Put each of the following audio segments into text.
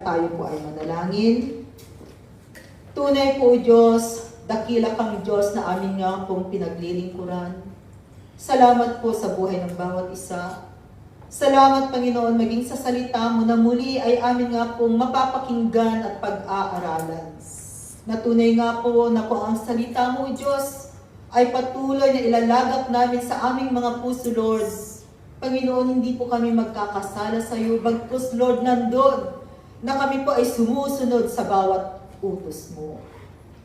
Tayo po ay manalangin. Tunay po, Diyos, dakila kang Diyos na amin nga pong pinaglilingkuran. Salamat po sa buhay ng bawat isa. Salamat, Panginoon, maging sa salita mo na muli ay amin nga pong mapapakinggan at pag-aaralan. Natunay nga po na kung ang salita mo, Diyos, ay patuloy na ilalagak namin sa aming mga puso, Lord. Panginoon, hindi po kami magkakasala sa iyo, bagkus, Lord, nandun na kami po ay sumusunod sa bawat utos mo.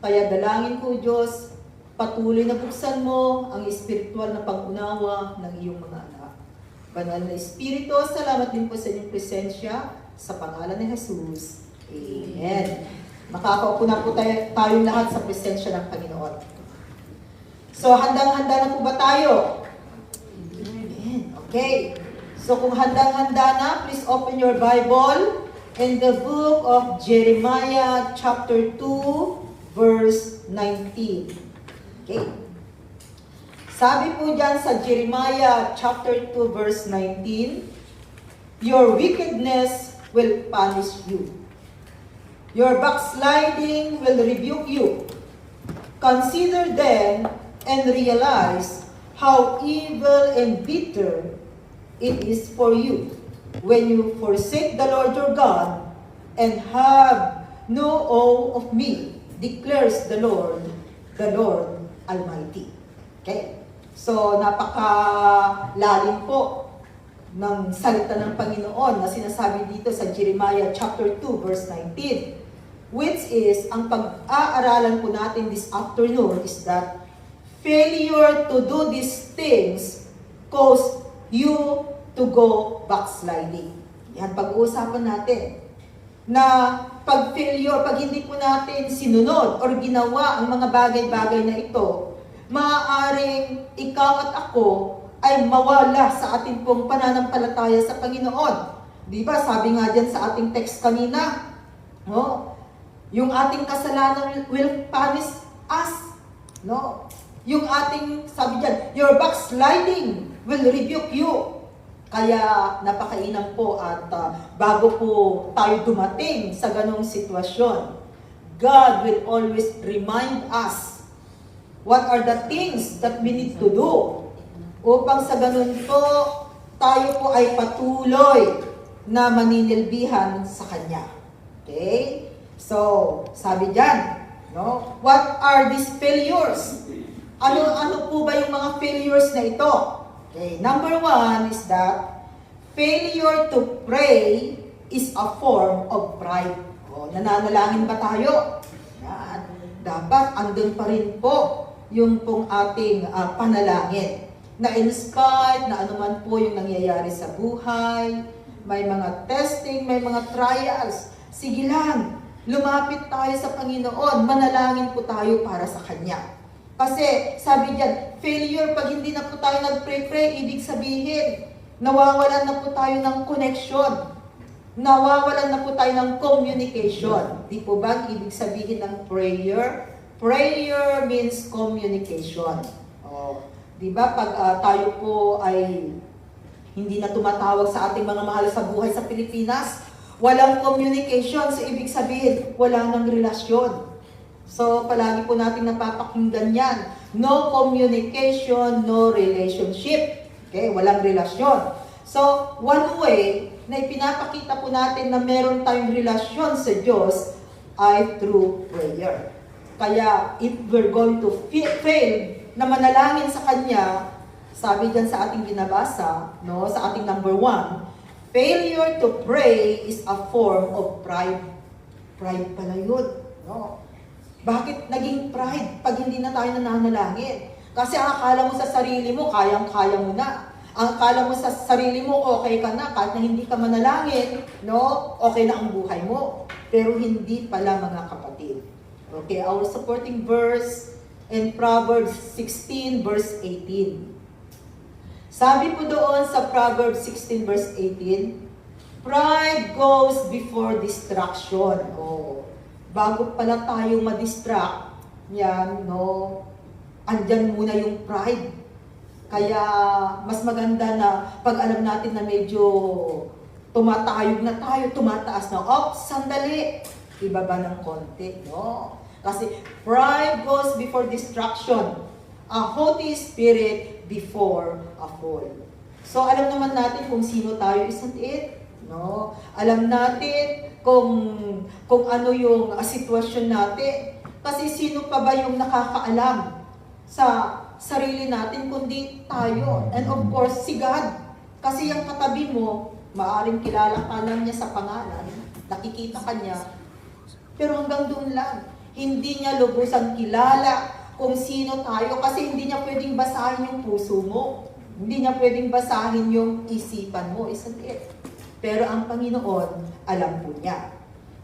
Kaya dalangin ko, Diyos, patuloy na buksan mo ang espiritual na pag-unawa ng iyong mga anak. Banal na Espiritu, salamat din po sa inyong presensya sa pangalan ni Jesus. Amen. Makakaupo na po tayong lahat sa presensya ng Panginoon. So, handang-handa na po ba tayo? Amen. Okay. So, kung handang-handa na, please open your Bible in the book of Jeremiah chapter 2, verse 19. Okay. Sabi po dyan sa Jeremiah chapter 2, verse 19, your wickedness will punish you. Your backsliding will rebuke you. Consider then and realize how evil and bitter it is for you when you forsake the Lord your God and have no awe of me, declares the Lord Almighty. Okay? So, napakalalim po ng salita ng Panginoon na sinasabi dito sa Jeremiah chapter 2, verse 19, which is, ang pag-aaralan po natin this afternoon is that failure to do these things cause you to go backsliding. Yan, pag-uusapan natin. Na pag-failure, pag hindi po natin sinunod or ginawa ang mga bagay-bagay na ito, maaaring ikaw at ako ay mawala sa ating pong pananampalataya sa Panginoon. Di ba? Sabi nga dyan sa ating text kanina, no? Yung ating kasalanan will punish us. No? Yung ating, sabi dyan, your backsliding will rebuke you. Kaya napakainam po at bago po tayo dumating sa ganong sitwasyon, God will always remind us what are the things that we need to do upang sa ganun po tayo po ay patuloy na maninilbihan sa Kanya. Okay? So, sabi dyan, no? What are these failures? Ano po ba yung mga failures na ito? Okay, number one is that failure to pray is a form of pride. O, nananalangin ba tayo? Yan. Dapat andun pa rin po yung pong ating panalangin. Na in spite na anuman po yung nangyayari sa buhay, may mga testing, may mga trials, sige lang, lumapit tayo sa Panginoon, manalangin po tayo para sa Kanya. Kasi sabi diyan, failure pag hindi na po tayo nag-pray, ibig sabihin, nawawalan na po tayo ng connection. Nawawalan na po tayo ng communication. Di po ba ibig sabihin ng prayer? Prayer means communication. Oh, di ba pag tayo po ay hindi na tumatawag sa ating mga mahal sa buhay sa Pilipinas, walang communication, so ibig sabihin, wala nang relasyon. So, palagi po natin napapakinggan yan. No communication, no relationship. Okay, walang relasyon. So, one way na ipinapakita po natin na meron tayong relasyon sa Diyos ay through prayer. Kaya, if we're going to fail na manalangin sa Kanya, sabi dyan sa ating binabasa, no, sa ating number 1, failure to pray is a form of pride. Pride pala yun. No? Bakit naging pride pag hindi na tayo nananalangin? Kasi ang akala mo sa sarili mo, kayang-kaya mo na. Ang akala mo sa sarili mo, okay ka na. Kahit na hindi ka manalangin, no? Okay na ang buhay mo. Pero hindi pala, mga kapatid. Okay, our supporting verse in Proverbs 16, verse 18. Sabi po doon sa Proverbs 16, verse 18, pride goes before distraction. Oh. Bago pala tayo ma-distract, yan, no, andyan muna yung pride. Kaya, mas maganda na pag alam natin na medyo tumatayog na tayo, tumataas na, sandali, ibaba ng konti, no? Kasi pride goes before destruction, a haughty spirit before a fall. So alam naman natin kung sino tayo, isn't it? No? Alam natin kung ano yung sitwasyon natin. Kasi sino pa ba yung nakakaalam sa sarili natin kundi tayo? And of course, si God. Kasi yung katabi mo, maaaring kilala ka lang niya sa pangalan, nakikita ka niya, pero hanggang doon lang. Hindi niya lubusang kilala kung sino tayo kasi hindi niya pwedeng basahin yung puso mo. Hindi niya pwedeng basahin yung isipan mo, isn't it? Pero ang Panginoon, alam po niya.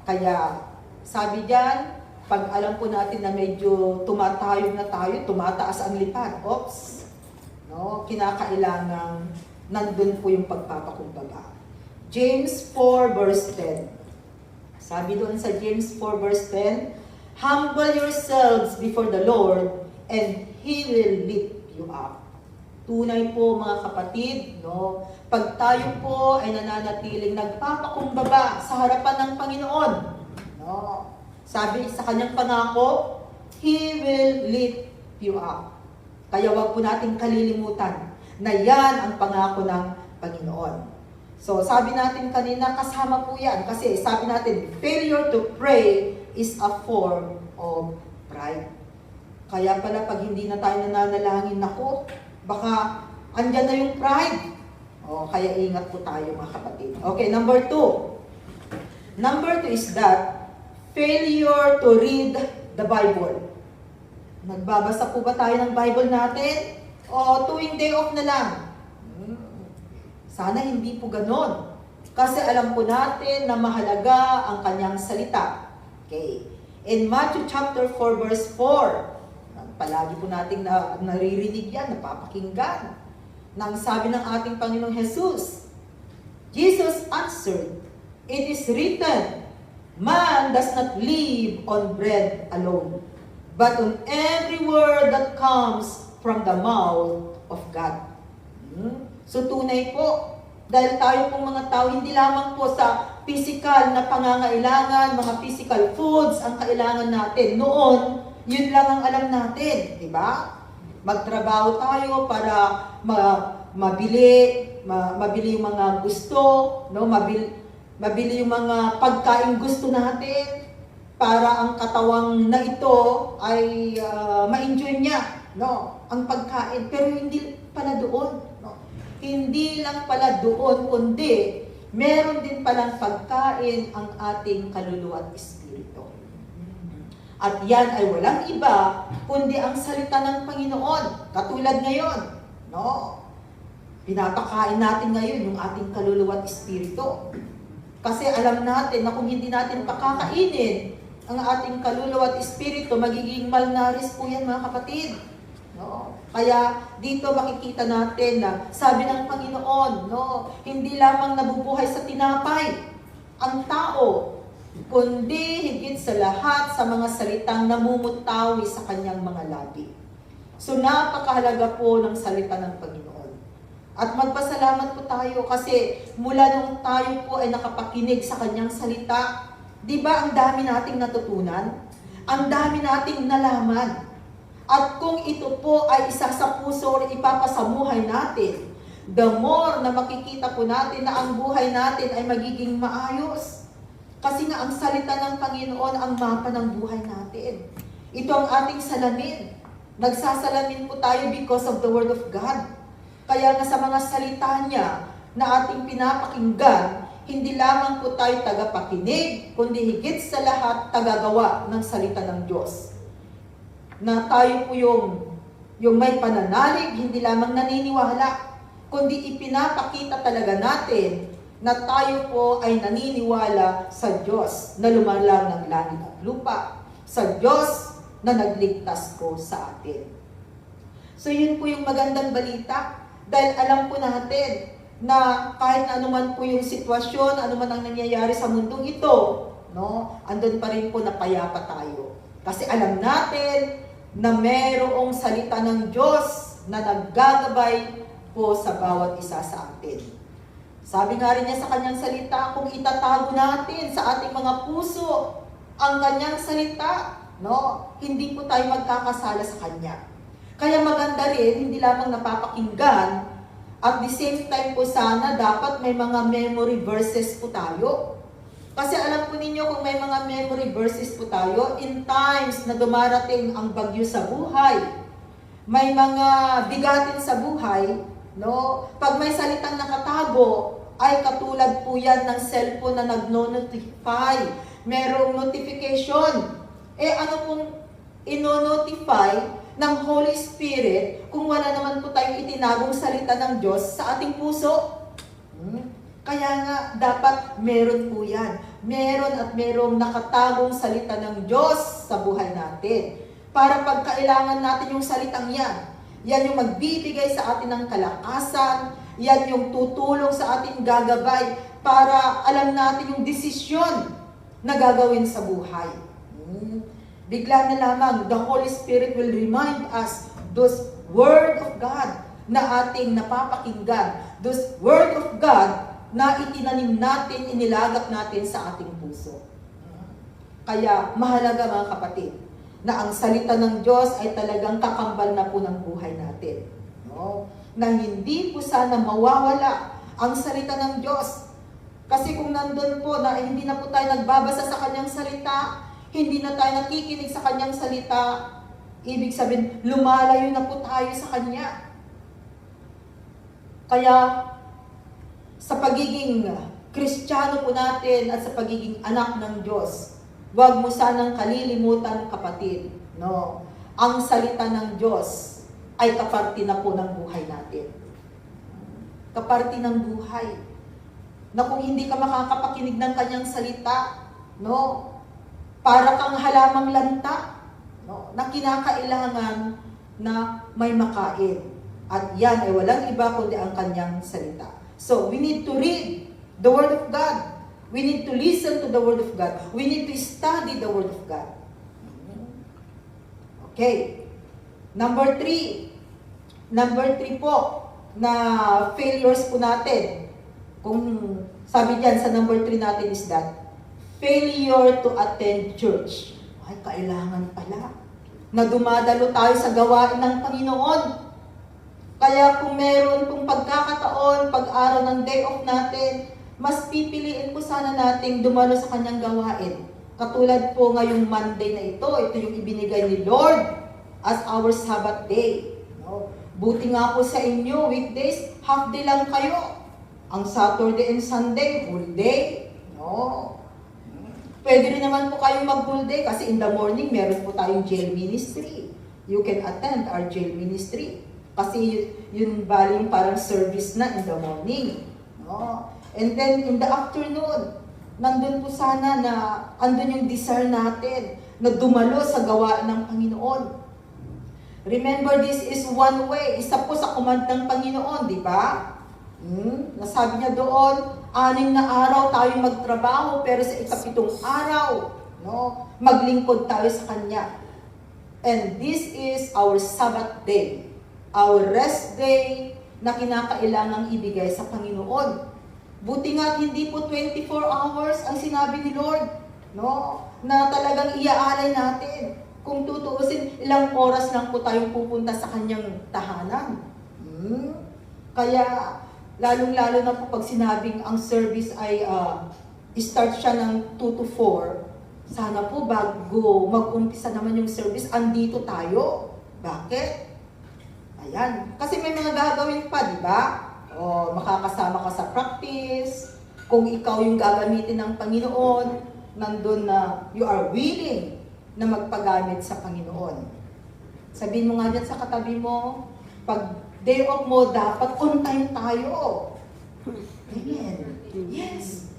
Kaya, sabi diyan, pag alam po natin na medyo tumatayog na tayo, tumataas ang lipad, no? Kinakailangan nandun po yung pagpapakumbaga. James 4 verse 10. Sabi doon sa James 4 verse 10, humble yourselves before the Lord and He will lift you up. Tunay po mga kapatid, no? Pag tayo po ay nananatiling nagpapakumbaba sa harapan ng Panginoon, no? Sabi sa kanyang pangako, He will lift you up. Kaya wag po nating kalilimutan na yan ang pangako ng Panginoon. So sabi natin kanina, kasama po yan. Kasi sabi natin, failure to pray is a form of pride. Kaya pala pag hindi na tayo nananalangin, nako, baka andyan na yung pride. Kaya ingat po tayo mga kapatid. Okay, number 2. Number 2 is that failure to read the Bible. Nagbabasa po ba tayo ng Bible natin? O tuwing day off na lang? Sana hindi po ganon. Kasi alam po natin na mahalaga ang kanyang salita. Okay. In Matthew chapter 4 verse 4, palagi po nating naririnig yan, napapakinggan. Nang sabi ng ating Panginoong Jesus, Jesus answered, it is written, man does not live on bread alone, but on every word that comes from the mouth of God. So tunay po, dahil tayo pong mga tao, hindi lamang po sa physical na pangangailangan, mga physical foods ang kailangan natin. Noon, yun lang ang alam natin, di ba? Magtrabaho tayo para mabili yung mga gusto, no? Mabili yung mga pagkain gusto natin para ang katawang na ito ay ma-enjoy niya, no? Ang pagkain, pero hindi pala doon, no? Hindi lang pala doon, kundi meron din palang pagkain ang ating kaluluwa at espiritu. At yan ay walang iba, kundi ang salita ng Panginoon. Katulad ngayon, no? Pinapakain natin ngayon yung ating kaluluwa at espiritu. Kasi alam natin na kung hindi natin pakakainin ang ating kaluluwa at espiritu, magiging malnourished po yan mga kapatid. No? Kaya dito makikita natin na sabi ng Panginoon, no, hindi lamang nabubuhay sa tinapay ang tao, kundi higit sa lahat sa mga salitang namumutawi sa kanyang mga labi. So napakahalaga po ng salita ng Panginoon. At magpasalamat po tayo kasi mula nung tayo po ay nakapakinig sa kanyang salita, di ba ang dami nating natutunan? Ang dami nating nalaman. At kung ito po ay isa sa puso o ipapasamuhay natin, the more na makikita po natin na ang buhay natin ay magiging maayos. Kasi nga ang salita ng Panginoon ang mapa ng buhay natin. Ito ang ating salamin. Nagsasalamin po tayo because of the Word of God. Kaya nga sa mga salita niya na ating pinapakinggan, hindi lamang po tayo tagapakinig, kundi higit sa lahat tagagawa ng salita ng Diyos. Na tayo po yung may pananalig, hindi lamang naniniwala, kundi ipinapakita talaga natin na tayo po ay naniniwala sa Diyos na lumalang ng langit at lupa, sa Diyos na nagligtas ko sa atin. So yun po yung magandang balita, dahil alam po natin na kahit na anuman po yung sitwasyon, anuman ang nangyayari sa mundong ito, no, andun pa rin po na payapa tayo. Kasi alam natin na mayroong salita ng Diyos na naggagabay po sa bawat isa sa atin. Sabi nga rin niya sa kanyang salita, kung itatago natin sa ating mga puso ang kanyang salita, no, hindi po tayo magkakasala sa kanya. Kaya maganda rin, hindi lamang napapakinggan, at the same time po sana dapat may mga memory verses po tayo. Kasi alam po ninyo kung may mga memory verses po tayo, in times na dumarating ang bagyo sa buhay, may mga bigatin sa buhay, no? Pag may salitang nakatago, ay katulad po yan ng cellphone na nagno-notify. Merong notification. Ano pong ino-notify ng Holy Spirit kung wala naman po tayong itinagong salita ng Diyos sa ating puso? Kaya nga, dapat meron po yan. Meron at merong nakatagong salita ng Diyos sa buhay natin. Para pag kailangan natin yung salitang yan, yan yung magbibigay sa atin ng kalakasan, yan yung tutulong sa ating gagabay para alam natin yung desisyon na gagawin sa buhay. Bigla na lamang, the Holy Spirit will remind us those Word of God na ating napapakinggan, those Word of God na itinanim natin, inilagak natin sa ating puso. Kaya mahalaga mga kapatid, na ang salita ng Diyos ay talagang kakambal na po ng buhay natin. No? Na hindi po sana mawawala ang salita ng Diyos. Kasi kung nandun po na hindi na po tayo nagbabasa sa kanyang salita, hindi na tayo nakikinig sa kanyang salita, ibig sabihin, lumalayo na po tayo sa kanya. Kaya, sa pagiging Kristiyano po natin at sa pagiging anak ng Diyos, huwag mo sanang kalilimutan, kapatid, no? Ang salita ng Diyos ay kaparti na po ng buhay natin. Kaparti ng buhay. Na kung hindi ka makakapakinig ng kanyang salita, no? Para kang halamang lanta, no? Na kinakailangan na may makain. At yan ay walang iba kundi ang kanyang salita. So, we need to read the Word of God. We need to listen to the Word of God. We need to study the Word of God. Okay. Number 3 po, na failures po natin. Kung sabi diyan sa number 3 natin is that, failure to attend church. Ay, kailangan pala na dumadalo tayo sa gawain ng Panginoon. Kaya kung meron pong pagkakataon, pag-araw ng day off natin, mas pipiliin po sana nating dumalo sa kanyang gawain. Katulad po ngayong Monday na ito yung ibinigay ni Lord as our Sabbath day. No? Buti nga po sa inyo, weekdays, half day lang kayo. Ang Saturday and Sunday, full day. No? Pwede rin naman po kayong mag-full day kasi in the morning, meron po tayong jail ministry. You can attend our jail ministry. Kasi yun baling parang service na in the morning. No? And then in the afternoon, nandun po sana na andun yung desire natin na dumalo sa gawain ng Panginoon. Remember, this is one way. Isa po sa command ng Panginoon, di ba? Nasabi niya doon, 6 na araw tayo magtrabaho, pero sa ika-7 araw, no, maglingkod tayo sa Kanya. And this is our Sabbath day, our rest day na kinakailangang ibigay sa Panginoon. Buti nga hindi po 24 hours ang sinabi ni Lord, no, na talagang iaalay natin. Kung tutuusin, ilang oras lang po tayong pupunta sa kanyang tahanan. Kaya, lalong-lalo na po pag sinabing ang service ay start siya ng 2 to 4, sana po bago mag-umpisa naman yung service, andito tayo. Bakit? Ayan. Kasi may mga gagawin pa, di ba? O, makakasama ka sa practice. Kung ikaw yung gagamitin ng Panginoon, nandun na you are willing na magpagamit sa Panginoon. Sabihin mo nga dyan sa katabi mo, pag day off mo, dapat on time tayo. Amen. Yes.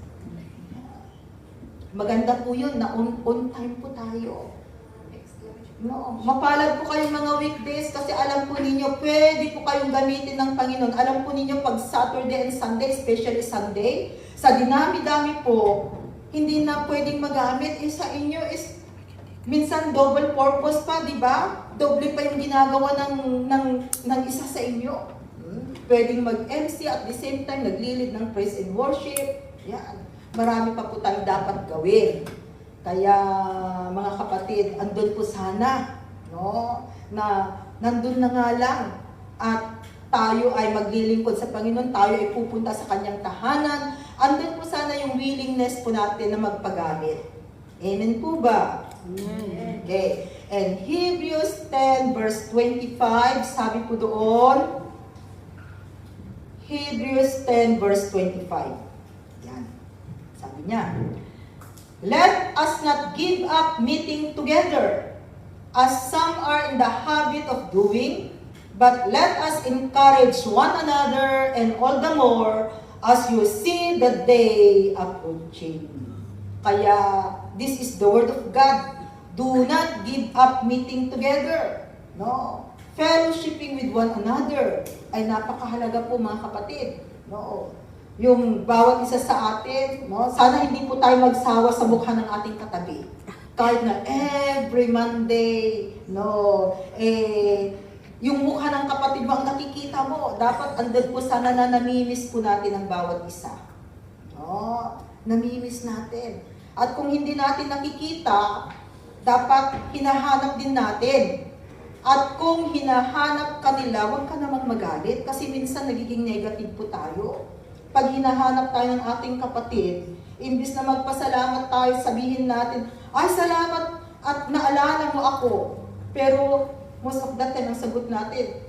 Maganda po yun na on time po tayo. No, mapalad po kayong mga weekdays kasi alam po ninyo, pwede po kayong gamitin ng Panginoon. Alam po ninyo, pag Saturday and Sunday, especially Sunday, sa dinami-dami po, hindi na pwedeng magamit. Sa inyo is minsan double purpose pa, di ba? Doble pa yung ginagawa ng isa sa inyo. pwedeng mag-MC at the same time naglilid ng praise and worship. Yan. Marami pa po tayong dapat gawin. Kaya mga kapatid, andun po sana, no? Na nandun na nga lang at tayo ay maglilingkod sa Panginoon, tayo ay pupunta sa Kanyang tahanan. Andun po sana yung willingness po natin na magpagamit. Amen po ba? Amen. Okay. And Hebrews 10 verse 25, sabi po doon, Hebrews 10 verse 25. Yan. Sabi niya, let us not give up meeting together, as some are in the habit of doing, but let us encourage one another, and all the more as you see the day approaching. Kaya, this is the word of God. Do not give up meeting together. No. Fellowshipping with one another ay napakahalaga po mga kapatid. No. Yung bawat isa sa atin, no, sana hindi po tayo magsawa sa mukha ng ating katabi. Kahit na every Monday, no, yung mukha ng kapatid mo ang nakikita mo, dapat andun po sana na namimiss po natin ang bawat isa. No, namimiss natin. At kung hindi natin nakikita, dapat hinahanap din natin. At kung hinahanap ka nila, huwag ka namang magalit kasi minsan nagiging negative po tayo. Pag hinahanap tayo ng ating kapatid, imbis na magpasalamat tayo, sabihin natin, ay salamat at naalala mo ako. Pero most of the time, ang sagot natin,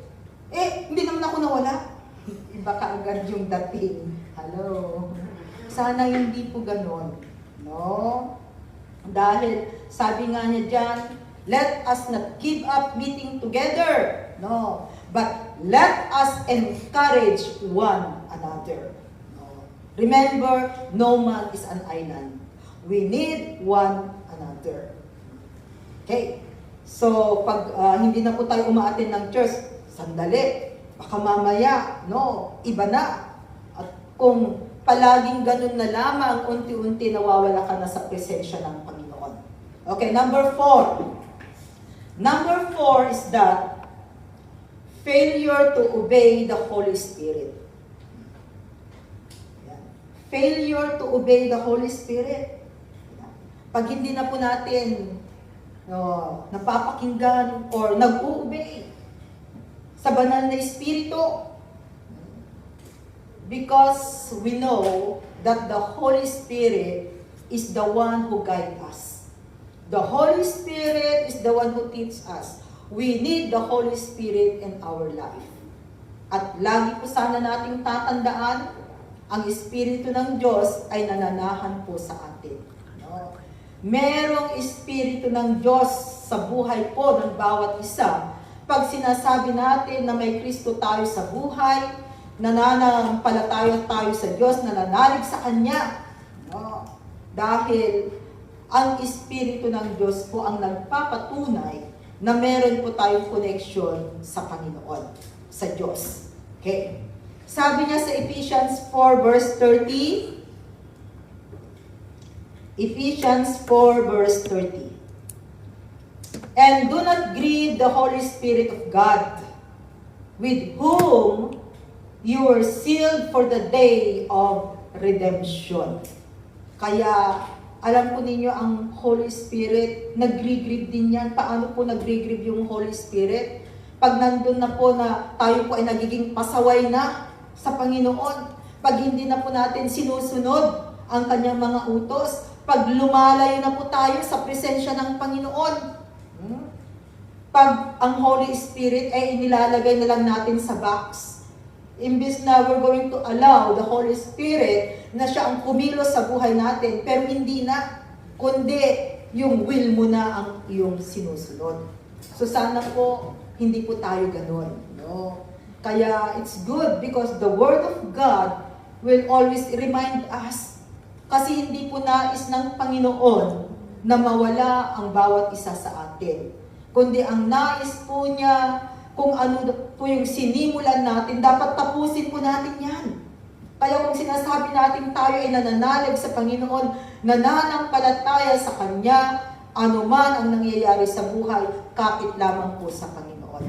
hindi naman ako nawala. Iba ka agad yung dating. Hello. Sana hindi po ganon. No? Dahil sabi nga niya dyan, let us not give up meeting together. No. But let us encourage one another. No. Remember, no man is an island. We need one another. Okay. So, pag hindi na po tayo umaattend ng church, sandali. Baka mamaya, no, iba na. At kung palaging ganun na lamang, unti-unti nawawala ka na sa presensya ng Panginoon. Okay, number 4. Number 4 is that failure to obey the Holy Spirit. Yan. Failure to obey the Holy Spirit. Yan. Pag hindi na po natin napapakinggan or nag-obey sa banal na Espiritu, because we know that the Holy Spirit is the one who guides us. The Holy Spirit is the one who teaches us. We need the Holy Spirit in our life. At lagi po sana nating tatandaan, ang Espiritu ng Diyos ay nananahan po sa atin. No? Merong Espiritu ng Diyos sa buhay po ng bawat isa. Pag sinasabi natin na may Kristo tayo sa buhay, nananampalataya tayo sa Diyos, nananalig sa Kanya. No? Dahil ang Espiritu ng Diyos po ang nagpapatunay na meron po tayong connection sa Panginoon, sa Diyos. Okay? Sabi niya sa Ephesians 4 verse 30, Ephesians 4 verse 30, and do not grieve the Holy Spirit of God, with whom you were sealed for the day of redemption. Kaya, alam po ninyo, ang Holy Spirit, nagre-grieve din yan. Paano po nagre-grieve yung Holy Spirit? Pag nandun na po na tayo po ay nagiging pasaway na sa Panginoon, pag hindi na po natin sinusunod ang kanyang mga utos, pag lumalayo na po tayo sa presensya ng Panginoon, pag ang Holy Spirit ay inilalagay na lang natin sa box, imbis na we're going to allow the Holy Spirit na siya ang kumilos sa buhay natin, pero hindi na, kundi yung will mo na ang iyong sinusunod. So sana po, hindi po tayo ganun. No? Kaya it's good because the Word of God will always remind us. Kasi hindi po nais ng Panginoon na mawala ang bawat isa sa atin. Kundi ang nais po niya, kung ano po yung sinimulan natin, dapat tapusin po natin yan. Kaya kung sinasabi natin tayo ay nananalig sa Panginoon, nananampalataya sa Kanya, anuman ang nangyayari sa buhay, kapit lamang po sa Panginoon.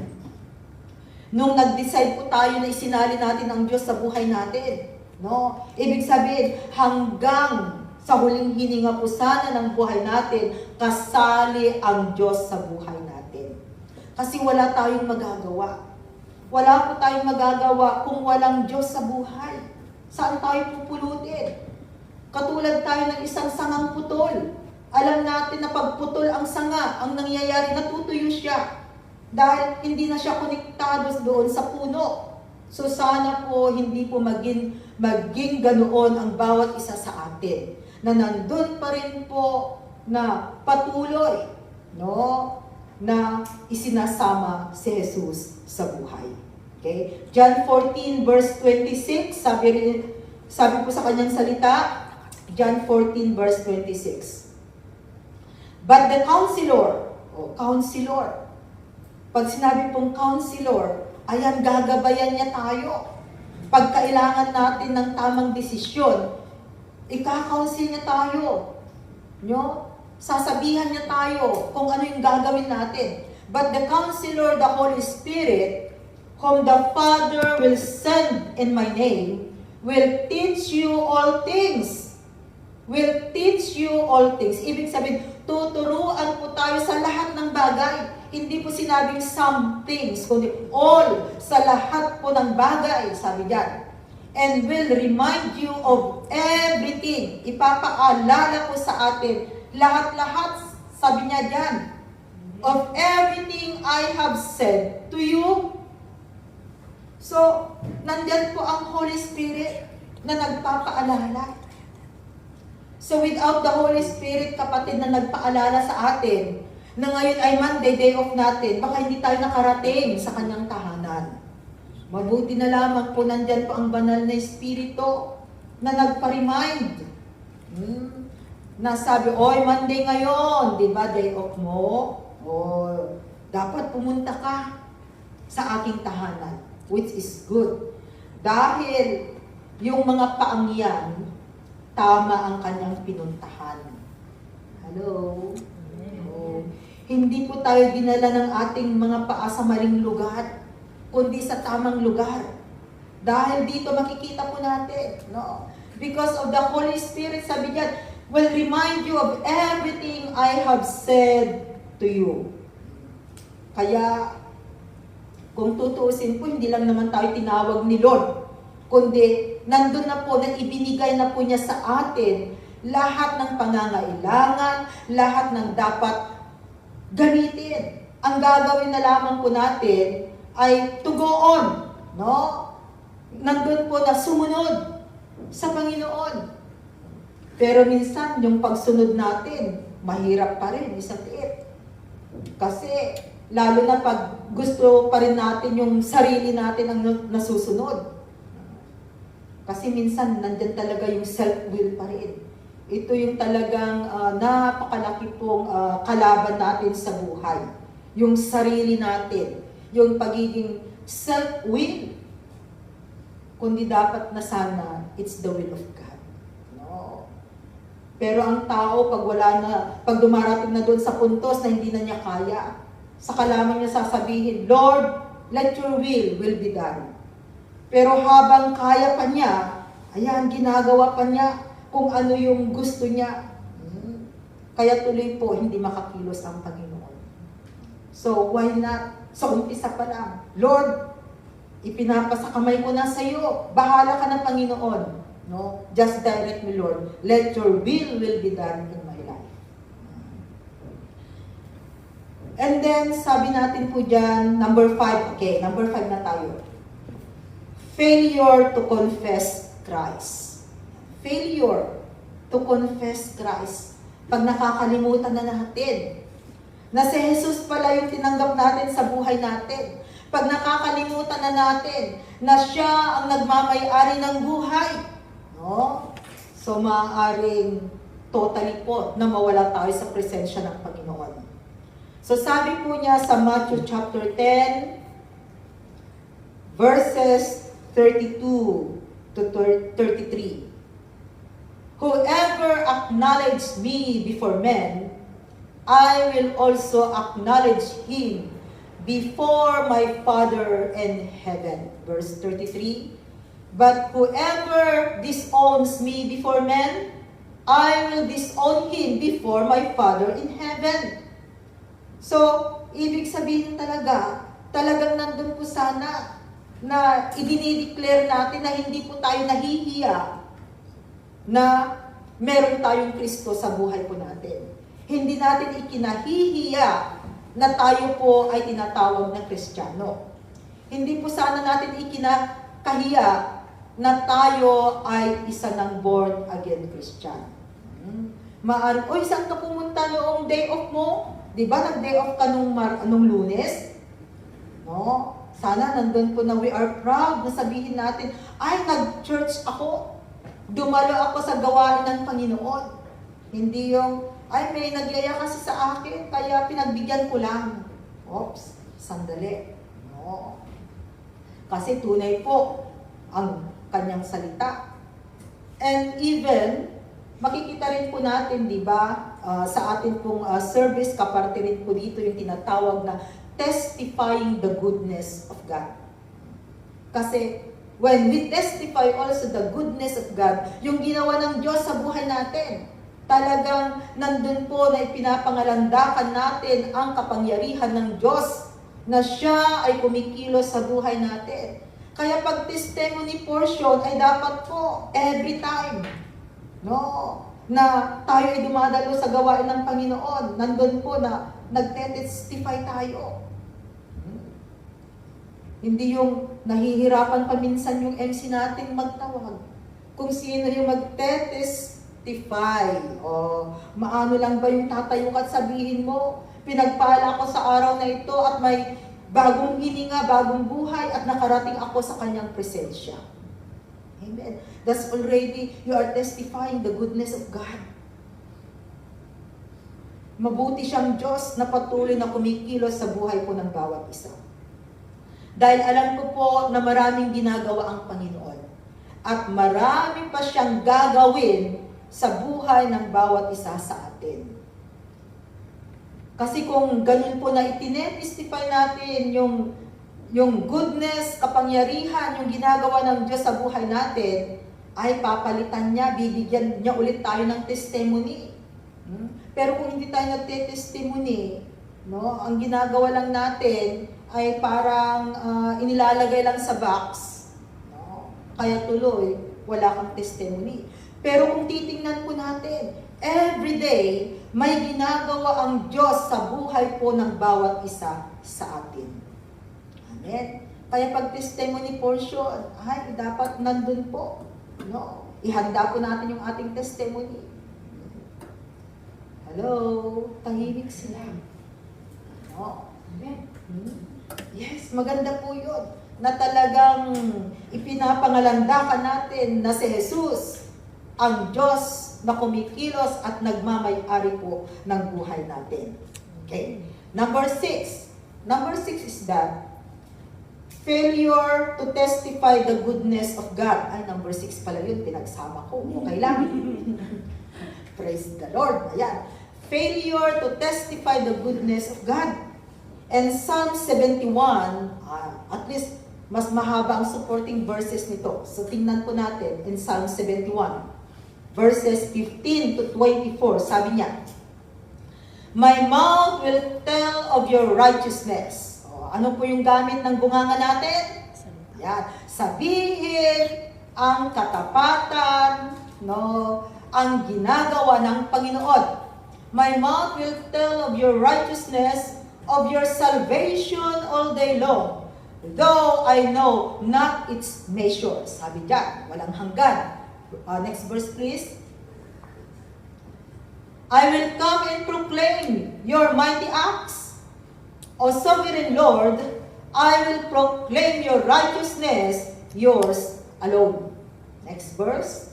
Nung nag-decide po tayo na isinali natin ang Diyos sa buhay natin. No? Ibig sabihin, hanggang sa huling hininga po sana ng buhay natin, kasali ang Diyos sa buhay natin. Kasi wala tayong magagawa. Wala po tayong magagawa kung walang Diyos sa buhay. Saan tayo pupulutin? Katulad tayo ng isang sangang putol. Alam natin na pagputol ang sanga, ang nangyayari, natutuyo siya. Dahil hindi na siya konektado doon sa puno. So sana po hindi po maging ganoon ang bawat isa sa atin. Na nandun pa rin po na patuloy, no, na isinasama si Jesus sa buhay. Okay? John 14 verse 26, sabi po sa kanyang salita, John 14 verse 26. But the counselor, counselor, pag sinabi pong counselor, ayan, gagabayan niya tayo. Pag kailangan natin ng tamang desisyon, ika-counsel niya tayo. No? Sasabihan niya tayo kung ano yung gagawin natin. But the counselor, the Holy Spirit, whom the Father will send in my name, will teach you all things. Will teach you all things. Ibig sabihin, tuturuan po tayo sa lahat ng bagay. Hindi po sinabing some things, kundi all, sa lahat po ng bagay, sabi diyan. And will remind you of everything. Ipapaalala po sa atin, lahat-lahat, sabi niya diyan, of everything I have said to you. So, nandyan po ang Holy Spirit na nagpapaalala. So without the Holy Spirit, kapatid, na nagpaalala sa atin, na ngayon ay Monday, day off natin, baka hindi tayo nakarating sa kanyang tahanan. Mabuti na lamang po nandyan po ang banal na Espiritu na nagpa-remind. Na sabi, oy, Monday ngayon, di ba, day off mo? O, dapat pumunta ka sa aking tahanan, which is good. Dahil yung mga paangyan, tama ang kanyang pinuntahan. Hello? Oh. Hindi po tayo dinala ng ating mga paa sa maling lugar, kundi sa tamang lugar. Dahil dito makikita po natin, no? Because of the Holy Spirit, sabi niya, will remind you of everything I have said to you. Kaya, kung tutuusin po, hindi lang naman tayo tinawag ni Lord, kundi nandun na po, na ibinigay na po niya sa atin lahat ng pangangailangan, lahat ng dapat gamitin. Ang gagawin na lamang po natin ay to go on, no? Nandun po na sumunod sa Panginoon. Pero minsan, yung pagsunod natin, mahirap pa rin, isang tiit. Kasi, lalo na pag gusto pa rin natin yung sarili natin ang nasusunod. Kasi minsan, nandyan talaga yung self-will pa rin. Ito yung talagang napakalaki pong kalaban natin sa buhay. Yung sarili natin. Yung pagiging self-will. Kundi dapat na sana, it's the will of God. No. Pero ang tao, pag dumarating na doon sa puntos na hindi na niya kaya, saka lamang niya sasabihin, Lord, let your will be done. Pero habang kaya pa niya, ayan, ginagawa pa niya kung ano yung gusto niya. Kaya tuloy po, hindi makakilos ang Panginoon. So, why not? Sa umpisa pa lang, Lord, ipinapasa kamay ko na sa iyo. Bahala ka ng Panginoon. No? Just direct me, Lord. Let your will be done in my life. And then, sabi natin po dyan, number 5. Okay, number 5 na tayo. Failure to confess Christ. Failure to confess Christ. Pag nakakalimutan na natin na si Jesus pala yung tinanggap natin sa buhay natin. Pag nakakalimutan na natin na siya ang nagmamay-ari ng buhay. No? So maaaring totally po na mawala tayo sa presensya ng Panginoon. So sabi po niya sa Matthew chapter 10, verses 32 to 33. Whoever acknowledges me before men, I will also acknowledge him before my Father in heaven. Verse 33, but whoever disowns me before men, I will disown him before my Father in heaven. So, ibig sabihin talagang nandun po sana na idinideclare natin na hindi po tayo nahihiya na meron tayong Kristo sa buhay po natin. Hindi natin ikinahihiya na tayo po ay tinatawag na Kristiyano. Hindi po sana natin ikinakahiya na tayo ay isa ng born again Christian. Oy, saan ka pumunta noong day off mo? Di ba nag-day off ka nung Lunes? No? Sana nandun po na we are proud na sabihin natin, ay, nag-church ako. Dumalo ako sa gawain ng Panginoon. Hindi yung, ay, may nagyaya kasi sa akin, kaya pinagbigyan ko lang. Oops, sandali. No. Kasi tunay po ang kanyang salita. And even, makikita rin po natin, di ba, sa atin pong service, kaparte rin po dito yung tinatawag na testifying the goodness of God. Kasi when we testify also the goodness of God, yung ginawa ng Diyos sa buhay natin, talagang nandun po na ipinapangalandakan natin ang kapangyarihan ng Diyos na siya ay kumikilos sa buhay natin. Kaya pag testimony portion ay dapat po every time, no, na tayo ay dumadalo sa gawain ng Panginoon, nandun po na nagte-testify tayo. Hindi yung nahihirapan pa minsan yung MC natin magtawag. Kung sino yung magte-testify. O maano lang ba yung tatayo at sabihin mo, pinagpala ko sa araw na ito at may bagong hininga, bagong buhay at nakarating ako sa kanyang presensya. Amen. That's already, you are testifying the goodness of God. Mabuti siyang Diyos na patuloy na kumikilos sa buhay po ng bawat isa. Dahil alam ko po na maraming ginagawa ang Panginoon. At marami pa siyang gagawin sa buhay ng bawat isa sa atin. Kasi kung ganun po na itinetestify natin yung goodness, kapangyarihan, yung ginagawa ng Diyos sa buhay natin, ay papalitan niya, bibigyan niya ulit tayo ng testimony. Pero kung hindi tayo nagte-testimony, no, ang ginagawa lang natin ay parang inilalagay lang sa box, no? Kaya tuloy, wala kang testimony. Pero kung titingnan po natin, every day, may ginagawa ang Diyos sa buhay po ng bawat isa sa atin. Amen. Kaya pag testimony portion, ay dapat nandun po. No? Ihanda po natin yung ating testimony. Hello? Tahimik sila. No? Amen. Yes, maganda po yun. Na talagang ipinapangalandakan natin na si Jesus, ang Diyos na kumikilos at nagmamay-ari po ng buhay natin. Okay. Number 6. Number 6 is that failure to testify the goodness of God. Ay, number 6 pala yun. Pinagsama ko. Okay lang. Praise the Lord. Ayan. Failure to testify the goodness of God. And Psalm 71, at least mas mahaba ang supporting verses nito. So tingnan po natin in Psalm 71, verses 15 to 24. Sabi niya, my mouth will tell of your righteousness. Ano po yung gamit ng bunganga natin? Yan. Sabihin ang katapatan, no, ang ginagawa ng Panginoon. My mouth will tell of your righteousness, of your salvation all day long. Though I know not its measure. Sabi dyan, walang hanggan. Next verse please. I will come and proclaim your mighty acts. O sovereign Lord, I will proclaim your righteousness, yours alone. Next verse.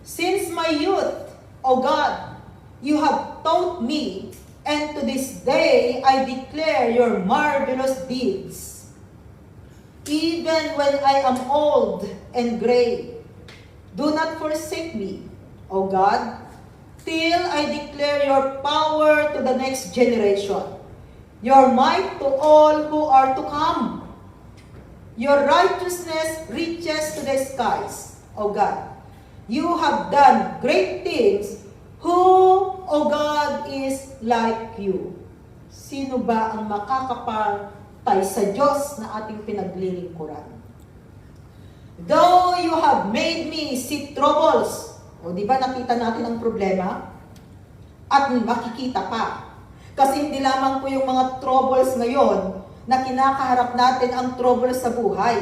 Since my youth, O God, you have taught me, and to this day I declare your marvelous deeds. Even when I am old and gray, do not forsake me, O God, till I declare your power to the next generation, your might to all who are to come. Your righteousness reaches to the skies, O God. You have done great things. Who, O God, is like you? Sino ba ang makakapantay sa Diyos na ating pinaglilingkuran? Though you have made me see troubles. O di ba nakita natin ang problema? At makikita pa. Kasi hindi lamang po yung mga troubles ngayon na kinakaharap natin ang troubles sa buhay,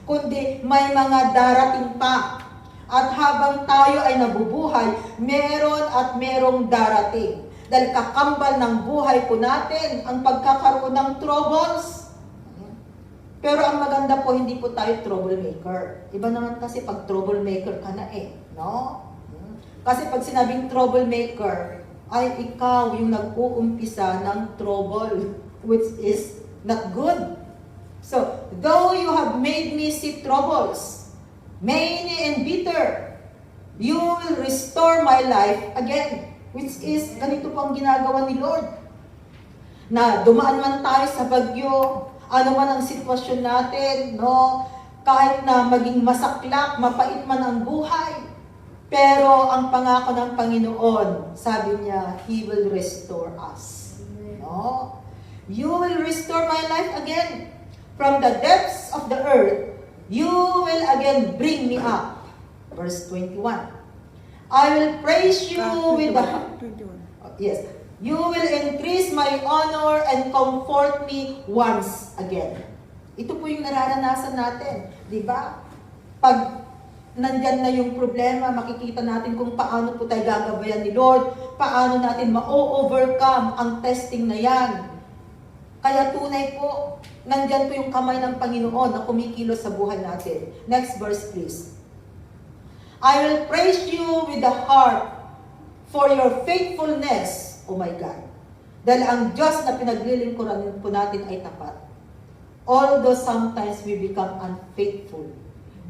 kundi may mga darating pa. At habang tayo ay nabubuhay, meron at merong darating. Dahil kakambal ng buhay po natin ang pagkakaroon ng troubles. Pero ang maganda po, hindi po tayo troublemaker. Iba naman kasi pag troublemaker ka na no? Kasi pag sinabing troublemaker, ay ikaw yung nag-uumpisa ng trouble, which is not good. So, though you have made me see troubles, many and bitter, you will restore my life again. Which is, ganito po ang ginagawa ni Lord. Na dumaan man tayo sa bagyo, ano man ang sitwasyon natin, no? Kahit na maging masaklap, mapait man ang buhay, pero ang pangako ng Panginoon, sabi niya, He will restore us. No? You will restore my life again. From the depths of the earth, you will again bring me up. Verse 21. I will praise you with the... Yes. You will increase my honor and comfort me once again. Ito po yung nararanasan natin. Di ba? Pag nandyan na yung problema, makikita natin kung paano po tayo gagabayan ni Lord, paano natin ma-overcome ang testing na yan. Kaya tunay po, nandyan po yung kamay ng Panginoon na kumikilos sa buhay natin. Next verse please. I will praise you with the heart for your faithfulness, O my God. Dahil ang Diyos na pinaglilingkuran po natin ay tapat. Although sometimes we become unfaithful,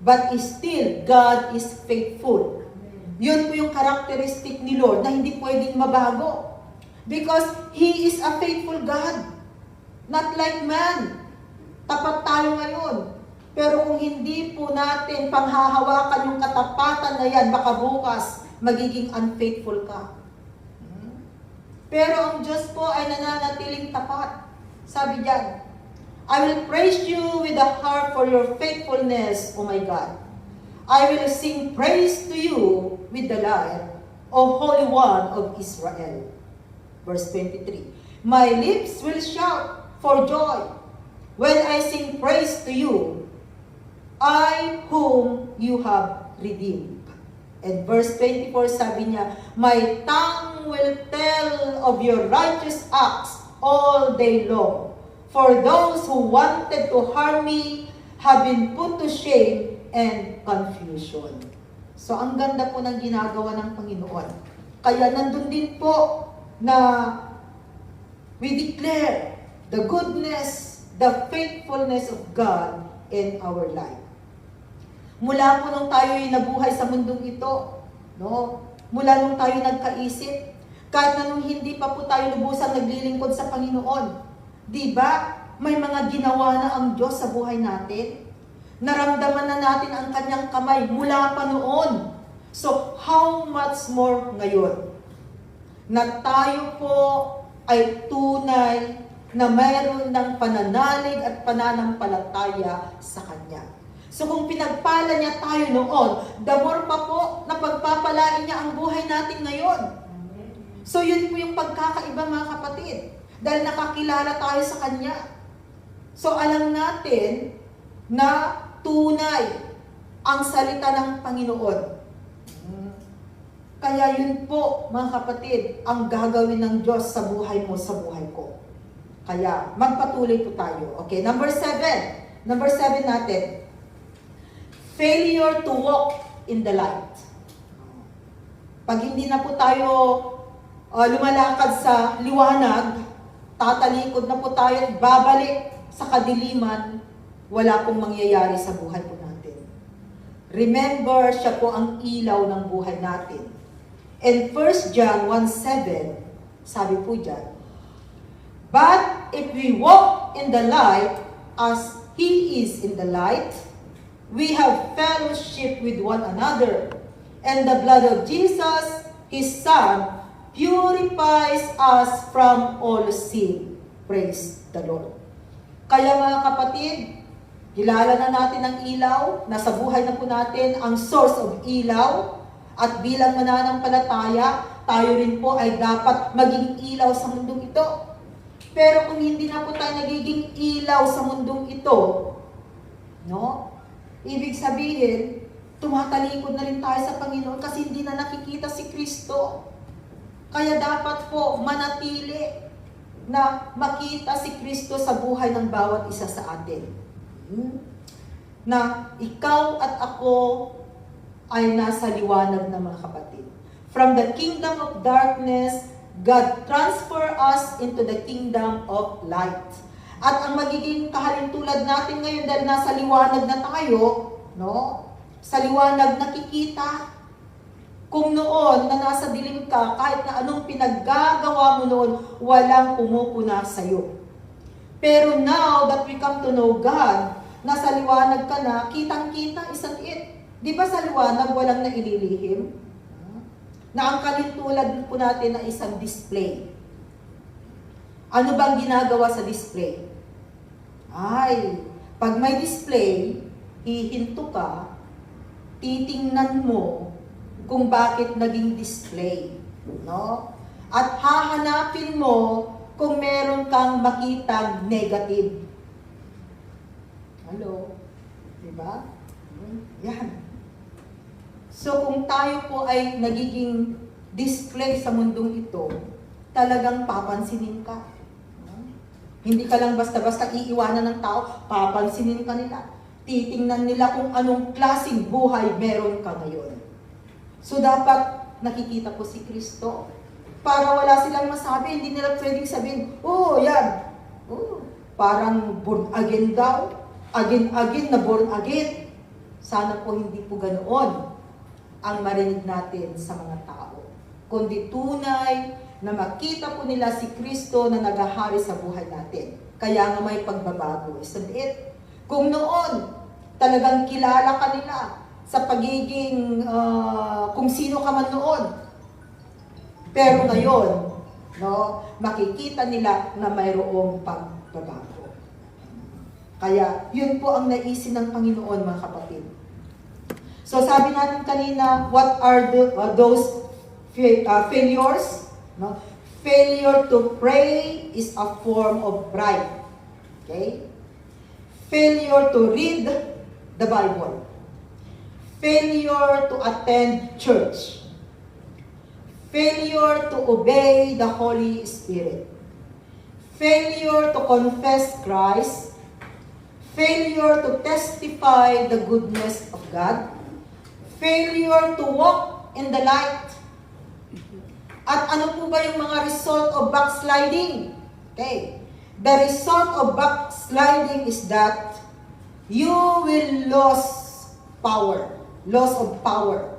but still, God is faithful. Yun po yung characteristic ni Lord na hindi pwedeng mabago. Because He is a faithful God. Not like man. Tapat tayo ngayon. Pero kung hindi po natin panghahawakan yung katapatan na yan, baka bukas magiging unfaithful ka. Pero ang Diyos po ay nananatiling tapat. Sabi diyan, I will praise you with a heart for your faithfulness, O my God. I will sing praise to you with the lyre, O Holy One of Israel. Verse 23. My lips will shout for joy when I sing praise to you, I whom you have redeemed. And verse 24 sabi niya, my tongue will tell of your righteous acts all day long. For those who wanted to harm me have been put to shame and confusion. So, ang ganda po ng ginagawa ng Panginoon. Kaya nandun din po na we declare the goodness, the faithfulness of God in our life. Mula po nung tayo'y nabuhay sa mundong ito, no? Mula nung tayo nagkaisip, kahit na nung hindi pa po tayo lubusang naglilingkod sa Panginoon, di ba? May mga ginawa na ang Diyos sa buhay natin. Naramdaman na natin ang kanyang kamay mula pa noon. So, how much more ngayon? Na tayo po ay tunay na mayroon ng pananalig at pananampalataya sa Kanya. So, kung pinagpala niya tayo noon, the more pa po na pagpapalain niya ang buhay natin ngayon. So, yun po yung pagkakaiba mga kapatid. Dahil nakakilala tayo sa Kanya. So, alam natin na tunay ang salita ng Panginoon. Kaya yun po, mga kapatid, ang gagawin ng Diyos sa buhay mo, sa buhay ko. Kaya, magpatuloy po tayo. Okay, number 7. Number 7 natin. Failure to walk in the light. Pag hindi na po tayo lumalakad sa liwanag, tatalikod na po tayo, babalik sa kadiliman, wala pong mangyayari sa buhay po natin. Remember, siya po ang ilaw ng buhay natin. And 1 John 1:7, sabi po dyan, But if we walk in the light as He is in the light, we have fellowship with one another. And the blood of Jesus, His Son, purifies us from all sin. Praise the Lord. Kaya mga kapatid, kilala na natin ang ilaw, nasa buhay na po natin ang source of ilaw, at bilang mananampalataya, tayo rin po ay dapat maging ilaw sa mundong ito. Pero kung hindi na po tayo nagiging ilaw sa mundong ito, no? Ibig sabihin, tumatalikod na rin tayo sa Panginoon kasi hindi na nakikita si Kristo. Kaya dapat po manatili na makita si Kristo sa buhay ng bawat isa sa atin. Na ikaw at ako ay nasa liwanag na mga kapatid. From the kingdom of darkness, God transfer us into the kingdom of light. At ang magiging kahalintulad natin ngayon dahil nasa liwanag na tayo, no? Sa liwanag nakikita. Kung noon na nasa dilim ka, kahit na anong pinaggagawa mo noon, walang pumupuna sa iyo. Pero now that we come to know God, nasa liwanag ka na, kitang-kita, isang it. Di ba sa liwanag walang naililihim? Na ang kalintulad po natin na isang display. Ano bang ginagawa sa display? Ay, pag may display, hihinto ka, titingnan mo kung bakit naging display. No? At hahanapin mo kung meron kang makitang negative. Hello? Diba? Yan. So kung tayo po ay nagiging display sa mundong ito, talagang papansinin ka. Hindi ka lang basta-basta iiwanan ng tao, papansinin ka nila. Titingnan nila kung anong klaseng buhay meron ka ngayon. So dapat nakikita po si Kristo. Para wala silang masabi, hindi nila pwedeng sabihin, oh yan, oh, parang born again daw, again na born again. Sana po hindi po ganoon ang marinig natin sa mga tao. Kundi tunay na makita po nila si Kristo na naghahari sa buhay natin. Kaya nga may pagbabago. Isn't it? Kung noon, talagang kilala ka nila sa pagiging kung sino ka man noon. Pero ngayon, no, makikita nila na mayroong pagbabago. Kaya yun po ang naisin ng Panginoon, mga kapatid. So sabi natin kanina, what are those failures? No? Failure to pray is a form of pride. Okay? Failure to read the Bible. Failure to attend church. Failure to obey the Holy Spirit. Failure to confess Christ. Failure to testify the goodness of God. Failure to walk in the light. At ano po ba yung mga result of backsliding? Okay. The result of backsliding is that you will lose power. Loss of power.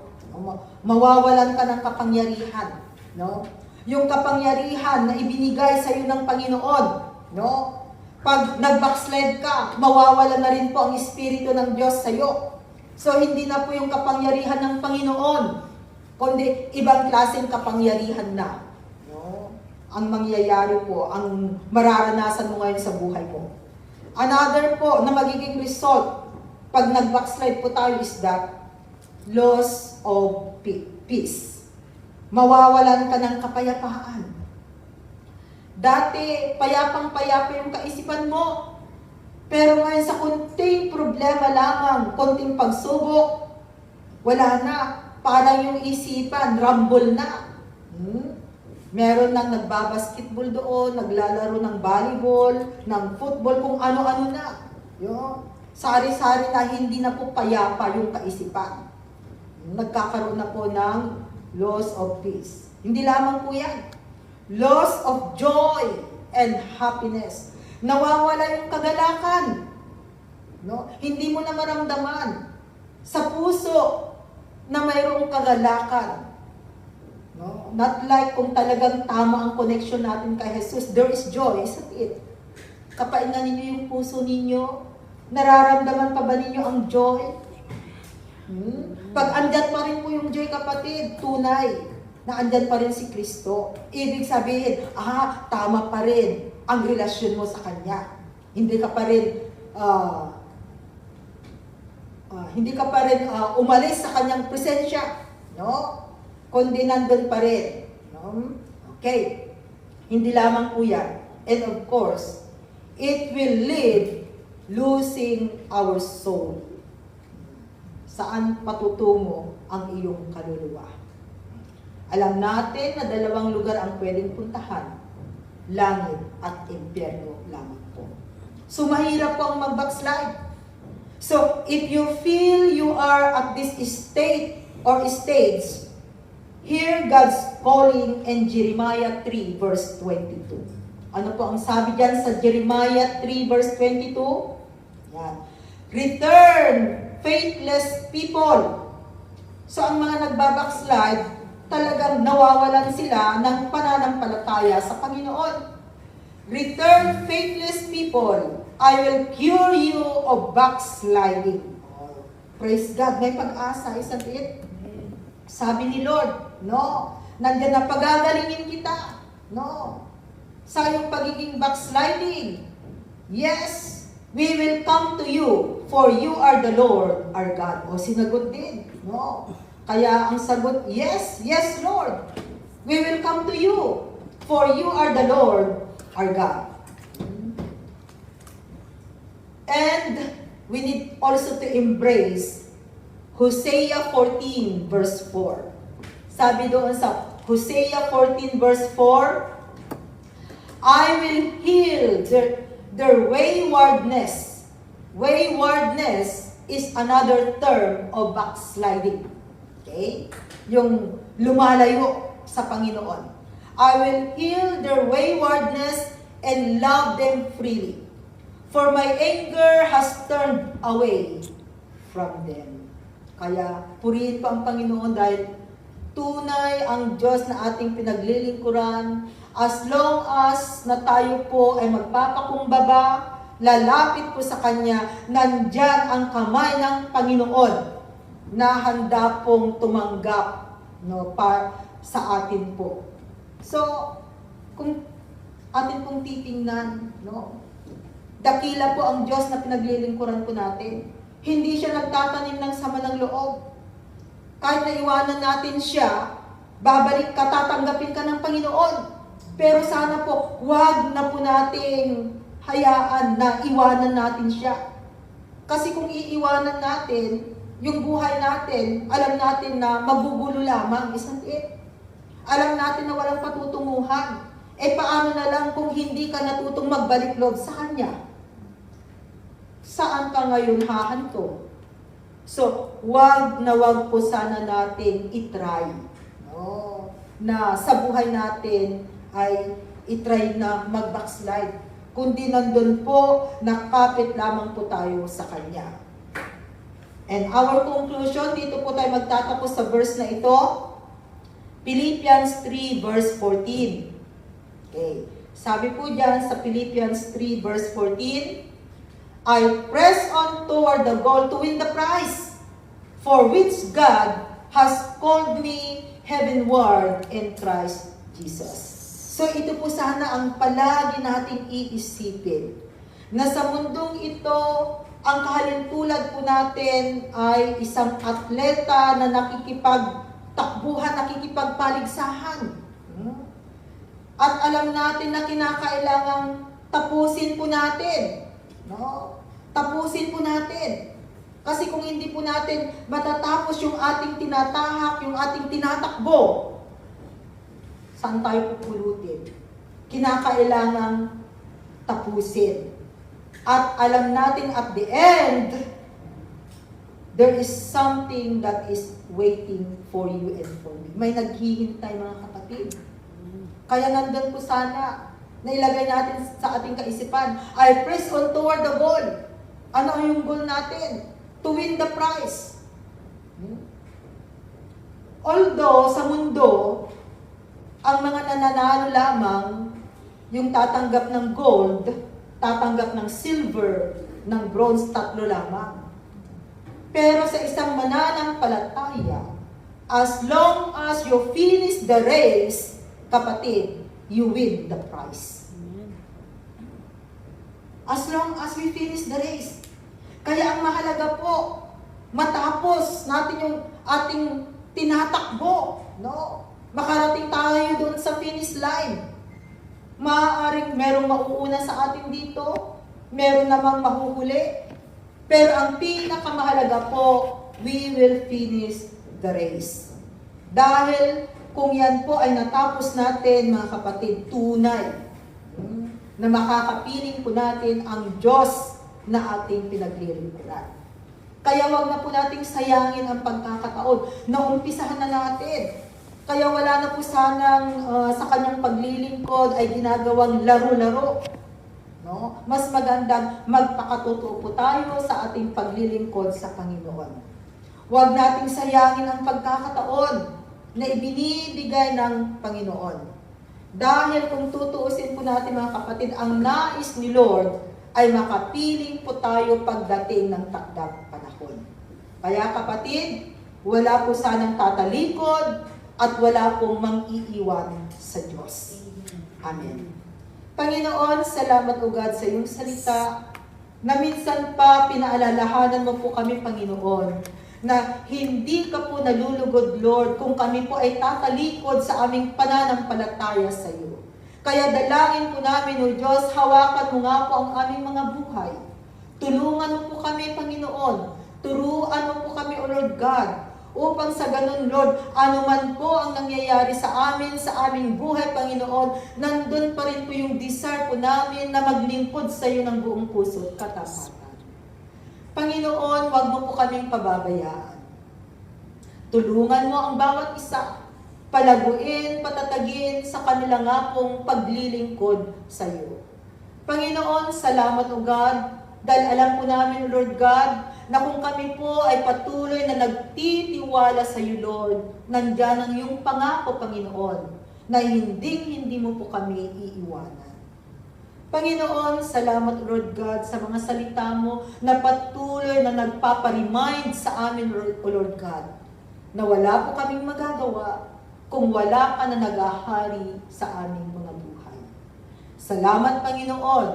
Mawawalan ka ng kapangyarihan. No? Yung kapangyarihan na ibinigay sa iyo ng Panginoon. No? Pag nag-backslide ka, mawawalan na rin po ang Espiritu ng Diyos sa iyo. So, hindi na po yung kapangyarihan ng Panginoon, kundi ibang klaseng kapangyarihan na. No? Ang mangyayari po, ang mararanasan mo ngayon sa buhay mo. Another po na magiging result, pag nag-backslide po tayo is that, loss of peace. Mawawalan ka ng kapayapaan. Dati, payapang-payapa yung kaisipan mo. Pero ngayon sa konting problema lamang, konting pagsubok, wala na. Parang yung isipan, rumble na. Meron nang nagbabasketball doon, naglalaro ng volleyball, ng football, kung ano-ano na. Sari-sari na hindi na po payapa yung kaisipan. Nagkakaroon na po ng loss of peace. Hindi lamang po yan. Loss of joy and happiness. Nawawala yung kagalakan. No? Hindi mo na maramdaman sa puso na mayroong kagalakan. No? Not like kung talagang tama ang connection natin kay Jesus, there is joy, isn't it? Kapaingan ninyo yung puso ninyo, nararamdaman pa ba ninyo ang joy? Pag andyan pa rin po yung joy, kapatid, tunay na andyan pa rin si Kristo. Ibig sabihin, tama pa rin ang relasyon mo sa Kanya. Hindi ka pa rin umalis sa Kanyang presensya, no? Kundi nandun pa rin, no? Okay. Hindi lamang po yan. And of course, it will lead losing our soul. Saan patutungo ang iyong kaluluwa? Alam natin na dalawang lugar ang pwedeng puntahan. Langit at impyerno lamang po. So mahirap po ang mag-backslide. So if you feel you are at this state or stage, hear God's calling in Jeremiah 3 verse 22. Ano po ang sabi diyan sa Jeremiah 3 verse 22? Yan. Return, faithless people. So ang mga nagbabackslide, talagang nawawalan sila ng pananampalataya sa Panginoon. Return, faithless people, I will cure you of backsliding. Praise God, may pag-asa, isn't it? Sabi ni Lord, no, nandiyan na pagagalingin kita. No, sa iyong pagiging backsliding. Yes, we will come to you, for you are the Lord our God. O sinagot din, no? Kaya ang sagot, yes, yes Lord. We will come to you, for you are the Lord our God. And we need also to embrace Hosea 14 verse 4. Sabi doon sa Hosea 14 verse 4, I will heal their waywardness. Waywardness is another term of backsliding. Okay? Yung lumalayo sa Panginoon. I will heal their waywardness and love them freely. For my anger has turned away from them. Kaya purihin pa ang Panginoon dahil tunay ang Diyos na ating pinaglilingkuran. As long as na tayo po ay magpapakumbaba, lalapit po sa Kanya, nandyan ang kamay ng Panginoon na handa pong tumanggap, no, sa atin po. So, kung atin pong titingnan, no, dakila po ang Diyos na pinaglilingkuran po natin. Hindi siya nagtatanim ng sama ng loob. Kahit na iwanan natin siya, babalik ka, tatanggapin ka ng Panginoon. Pero sana po, huwag na po nating hayaan na iwanan natin siya. Kasi kung iiwanan natin, yung buhay natin, alam natin na magugulo lamang, isn't it? Alam natin na walang patutunguhan. Paano na lang kung hindi ka natutong magbalik loob sa Kanya? Saan ka ngayon hahanto? So, wag po sana natin itry, no? Na sa buhay natin ay itry na mag-backslide. Kundi nandun po, nakapit lamang po tayo sa Kanya. And our conclusion, dito po tayo magtatapos sa verse na ito, Philippians 3 verse 14. Okay. Sabi po diyan sa Philippians 3 verse 14, I press on toward the goal to win the prize, for which God has called me heavenward in Christ Jesus. So ito po sana ang palagi nating iisipin, na sa mundong ito, ang kahalintulad po natin ay isang atleta na nakikipagtakbuhan, nakikipagpaligsahan. At alam natin na kinakailangang tapusin po natin. No? Tapusin po natin. Kasi kung hindi po natin matatapos yung ating tinatahak, yung ating tinatakbo, saan tayo pupulutin? Kinakailangang tapusin. At alam natin at the end, there is something that is waiting for you and for me. May naghihintay mga kapatid. Kaya nandun po sana, nailagay natin sa ating kaisipan, I press on toward the goal. Ano yung goal natin? To win the prize. Although sa mundo, Ang mga nananalo lamang, yung tatanggap ng gold, tatanggap ng silver, ng bronze, 3 lamang. Pero sa isang mananampalataya, as long as you finish the race, kapatid, you win the prize. As long as we finish the race. Kaya ang mahalaga po, matapos natin yung ating tinatakbo, no? Makarating tayo doon sa finish line. Maaaring merong mauuna sa atin dito, meron namang mahuhuli, pero ang pinakamahalaga po, we will finish the race. Dahil kung yan po ay natapos natin, mga kapatid, tunay na makakapiling po natin ang Diyos na ating pinaglilingkuran. Kaya wag na po nating sayangin ang pagkakataon na umpisahan na natin. Kaya wala na po sanang sa kanyang paglilingkod ay ginagawang laro-laro. No? Mas magandang magpakatotoo po tayo sa ating paglilingkod sa Panginoon. Huwag nating sayangin ang pagkakataon na ibinibigay ng Panginoon. Dahil kung tutuusin po natin mga kapatid, ang nais ni Lord ay makapiling po tayo pagdating ng takdang panahon. Kaya kapatid, wala po sanang tatalikod at wala pong mang-iiwan sa Diyos. Amen. Panginoon, salamat o God sa iyong salita na minsan pa pinaalalahanan mo po kami, Panginoon, na hindi ka po nalulugod, Lord, kung kami po ay tatalikod sa aming pananampalataya sa iyo. Kaya dalangin po namin, O Diyos, hawakan mo nga po ang aming mga buhay. Tulungan mo po kami, Panginoon. Turuan mo po kami, O Lord God, upang sa ganun, Lord, anuman po ang nangyayari sa amin, sa aming buhay, Panginoon, nandun pa rin po yung desire po namin na maglingkod sa iyo ng buong puso at katapatan. Panginoon, wag mo po kaming pababayaan. Tulungan mo ang bawat isa, palaguin, patatagin sa kanila nga pong paglilingkod sa iyo. Panginoon, salamat o God, dahil alam po namin, Lord God, na kung kami po ay patuloy na nagtitiwala sa iyo, Lord, nandiyan ang iyong pangako, Panginoon, na hindi mo po kami iiwanan. Panginoon, salamat, Lord God, sa mga salita mo na patuloy na nagpaparemind sa amin, O Lord God, na wala po kaming magagawa kung wala ka na naghahari sa aming mga buhay. Salamat, Panginoon,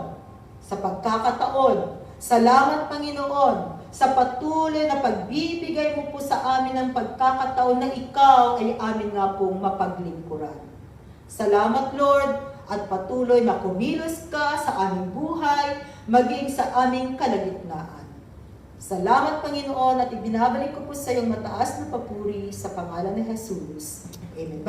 sa pagkakataon. Salamat, Panginoon, sa patuloy na pagbibigay mo po sa amin ng pagkakataon na ikaw ay amin nga pong mapaglingkuran. Salamat, Lord, at patuloy na kumilos ka sa aming buhay, maging sa aming kalagitnaan. Salamat, Panginoon, at ibinabalik ko po sa iyong mataas na papuri sa pangalan ni Jesus. Amen.